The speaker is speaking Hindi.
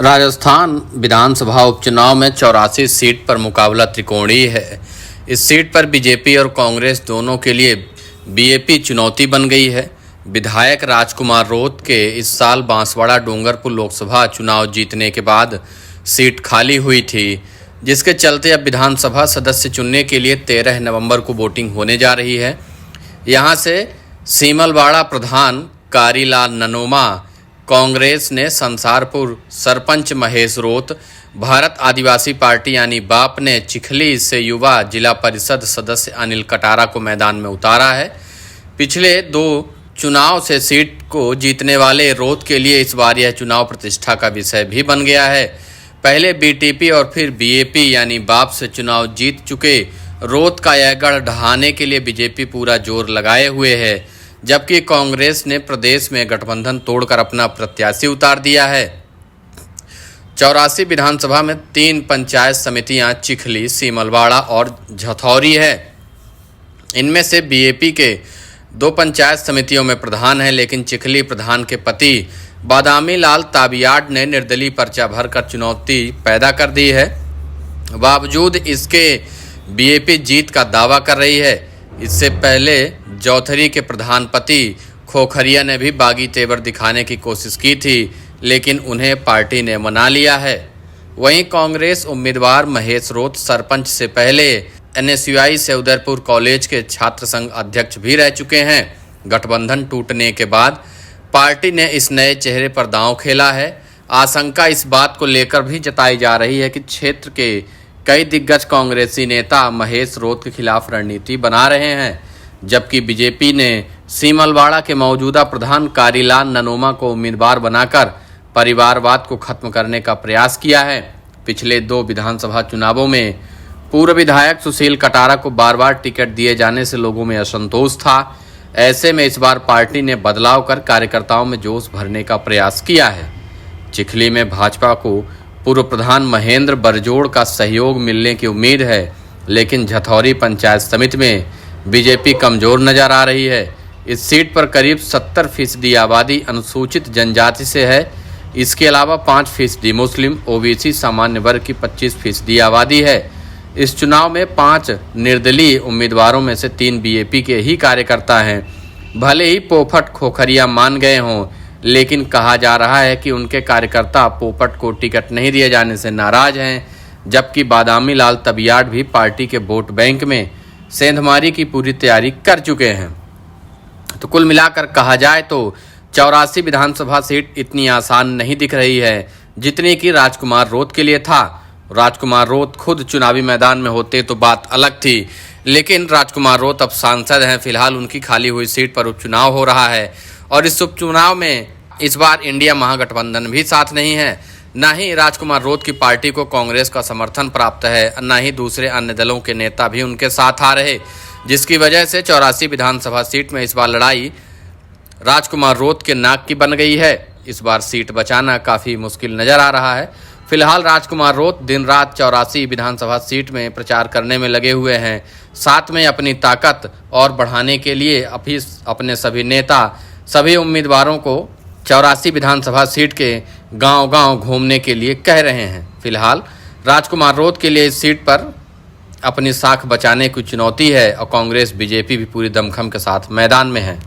राजस्थान विधानसभा उपचुनाव में 84 सीट पर मुकाबला त्रिकोणीय है। इस सीट पर बीजेपी और कांग्रेस दोनों के लिए बीएपी चुनौती बन गई है। विधायक राजकुमार रोत के इस साल बांसवाड़ा डूंगरपुर लोकसभा चुनाव जीतने के बाद सीट खाली हुई थी, जिसके चलते अब विधानसभा सदस्य चुनने के लिए 13 नवंबर को वोटिंग होने जा रही है। यहां से सीमलवाड़ा प्रधान कारीलाल ननोमा कांग्रेस ने संसारपुर सरपंच महेश रोत, भारत आदिवासी पार्टी यानी बाप ने चिखली से युवा जिला परिषद सदस्य अनिल कटारा को मैदान में उतारा है। पिछले 2 चुनाव से सीट को जीतने वाले रोत के लिए इस बार यह चुनाव प्रतिष्ठा का विषय भी बन गया है। पहले बीटीपी और फिर बीएपी यानी बाप से चुनाव जीत चुके रोत का यह गढ़ ढहाने के लिए बीजेपी पूरा जोर लगाए हुए है, जबकि कांग्रेस ने प्रदेश में गठबंधन तोड़कर अपना प्रत्याशी उतार दिया है। 84 विधानसभा में 3 पंचायत समितियां चिखली, सीमलवाड़ा और झथौरी है। इनमें से बीएपी के 2 पंचायत समितियों में प्रधान है, लेकिन चिखली प्रधान के पति बादामी लाल ताबियाड ने निर्दलीय पर्चा भरकर चुनौती पैदा कर दी है। बावजूद इसके बीएपी जीत का दावा कर रही है। इससे पहले जौथरी के प्रधान पति खोखरिया ने भी बागी तेवर दिखाने की कोशिश की थी, लेकिन उन्हें पार्टी ने मना लिया है। वहीं कांग्रेस उम्मीदवार महेश रोत सरपंच से पहले एनएसयूआई से उदयपुर कॉलेज के छात्र संघ अध्यक्ष भी रह चुके हैं। गठबंधन टूटने के बाद पार्टी ने इस नए चेहरे पर दांव खेला है। आशंका इस बात को लेकर भी जताई जा रही है कि क्षेत्र के कई दिग्गज कांग्रेसी नेता महेश रोत के खिलाफ रणनीति बना रहे हैं, जबकि बीजेपी ने सीमलवाड़ा के मौजूदा प्रधान कारीलाल ननोमा को उम्मीदवार बनाकर परिवारवाद को खत्म करने का प्रयास किया है। पिछले 2 विधानसभा चुनावों में पूर्व विधायक सुशील कटारा को बार-बार टिकट दिए जाने से लोगों में असंतोष था। ऐसे में इस बार पार्टी ने बदलाव कर कार्यकर्ताओं में जोश भरने का प्रयास किया है। चिखली में भाजपा को पूर्व प्रधान महेंद्र बरजोड़ का सहयोग मिलने की उम्मीद है, लेकिन झथौरी पंचायत समिति में बीजेपी कमजोर नजर आ रही है। इस सीट पर करीब 70% आबादी अनुसूचित जनजाति से है। इसके अलावा 5% मुस्लिम, ओबीसी, सामान्य वर्ग की 25% आबादी है। इस चुनाव में 5 निर्दलीय उम्मीदवारों में से 3 बीएपी के ही कार्यकर्ता हैं। भले ही पोपट खोखरिया मान गए हों, लेकिन कहा जा रहा है कि उनके कार्यकर्ता पोपट को टिकट नहीं दिए जाने से नाराज हैं, जबकि बादामी लाल तबियाड भी पार्टी के वोट बैंक में सेंधमारी की पूरी तैयारी कर चुके हैं। तो कुल मिलाकर कहा जाए तो 84 विधानसभा सीट इतनी आसान नहीं दिख रही है जितनी कि राजकुमार रोत के लिए था। राजकुमार रोत खुद चुनावी मैदान में होते तो बात अलग थी, लेकिन राजकुमार रोत अब सांसद हैं। फिलहाल उनकी खाली हुई सीट पर उपचुनाव हो रहा है और इस उपचुनाव में इस बार इंडिया महागठबंधन भी साथ नहीं है। न ही राजकुमार रोत की पार्टी को कांग्रेस का समर्थन प्राप्त है, न ही दूसरे अन्य दलों के नेता भी उनके साथ आ रहे, जिसकी वजह से 84 विधानसभा सीट में इस बार लड़ाई राजकुमार रोत के नाक की बन गई है। इस बार सीट बचाना काफ़ी मुश्किल नजर आ रहा है। फिलहाल राजकुमार रोत दिन रात 84 विधानसभा सीट में प्रचार करने में लगे हुए हैं। साथ में अपनी ताकत और बढ़ाने के लिए अपने सभी नेता, सभी उम्मीदवारों को 84 विधानसभा सीट के गांव-गांव घूमने के लिए कह रहे हैं। फिलहाल राजकुमार रोत के लिए इस सीट पर अपनी साख बचाने की चुनौती है और कांग्रेस बीजेपी भी पूरी दमखम के साथ मैदान में है।